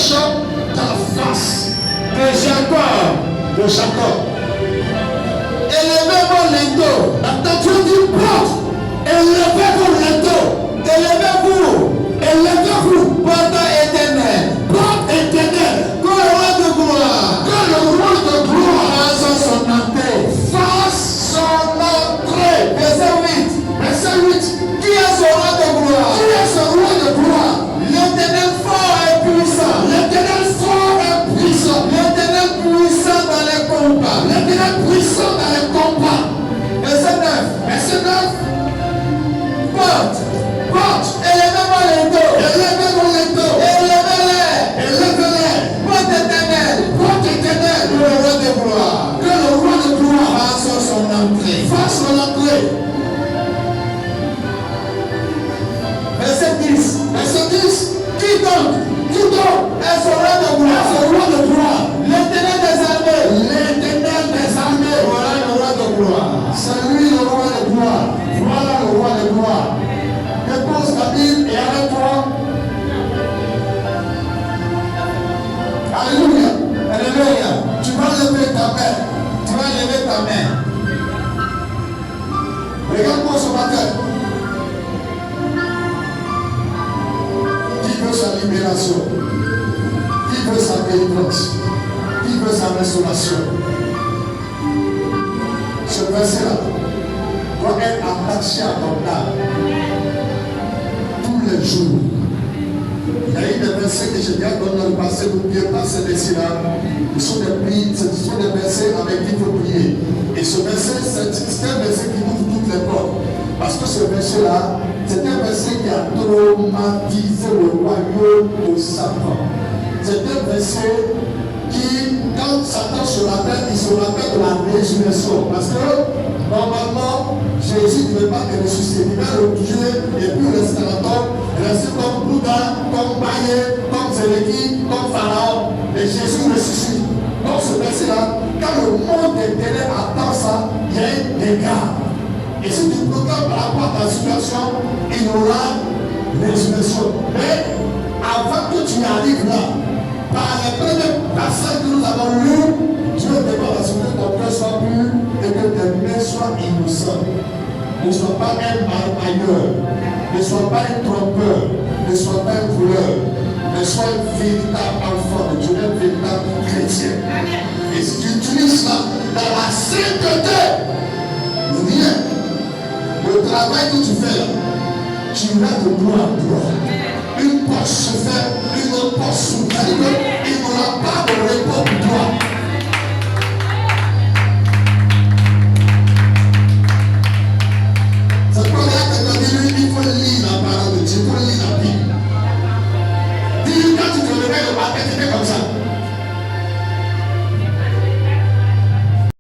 cherchant ta face. De Jacob. Élevez-vous les dos. Attention du porte. Élevez-vous les dos. Élevez-vous. Élevez-vous. Porte éternelle. Porte éternelle. Que le roi de gloire. Que le roi de gloire fasse son entrée. Fasse son entrée. Verset 8. Verset 8. Qui est ce roi de gloire? Qui est ce roi de gloire? L'éternel fort et puissant. L'éternel fort et puissant. L'éternel puissant dans les combats. L'éternel puissant dans les combats. Verset 9. Verset 9. Porte. Porte. Élevez-moi les dos. Élevez-moi les dos. Élevez-les. Élevez-les. Porte éternelle. Porte éternelle. Que le roi de gloire. Que le roi de gloire fasse son entrée. Fasse son entrée. Verset 10. Verset 10. Qui donc est ce roi de gloire? Ce roi de gloire. L'éternel des armées. L'éternel des armées. Voilà le roi de gloire. C'est lui le roi de gloire. Voilà le roi de gloire. Dépose ta Bible et arrête-toi. Alléluia. Alléluia. Tu vas lever ta main. Tu vas lever ta main. Regarde-moi ce matin. Qui veut sa libération? Qui veut sa délivrance? Qui veut sa restauration? Ce verset-là doit être attaché à ton âme tous les jours. Il y a eu des versets que je garde dans le passé pour bien passer d'ici-là. Ce sont des versets avec qui il faut prier. Et ce verset, c'est un verset qui ouvre toutes les portes. Parce que ce verset-là, c'est un verset qui a traumatisé le royaume de Satan. C'est un verset qui, quand Satan se rappelle, il se rappelle de la résurrection. Parce que, normalement, Jésus ne veut pas te ressusciter. Il va le tuer et puis rester dans ton, rester comme Bouddha, comme Baye, comme Zéléki, comme Pharaon. Et Jésus ressuscite. Donc ce verset-là, quand le monde éternel attend ça, il y a un dégât. Et si tu proclames par rapport à ta situation, il y aura résurrection. Mais avant que tu arrives là, par les premiers passages que nous avons lus, Dieu demande à ce que ton cœur soit pur et que tes mains soient innocentes. Ne sois pas un marmailleur, ne sois pas un trompeur, ne sois pas un voleur, mais sois un véritable enfant de Dieu, un véritable chrétien. Et si tu utilises ça dans la sainteté, rien, le travail que tu fais là, tu iras de gloire en gloire. Une porte se fait, une autre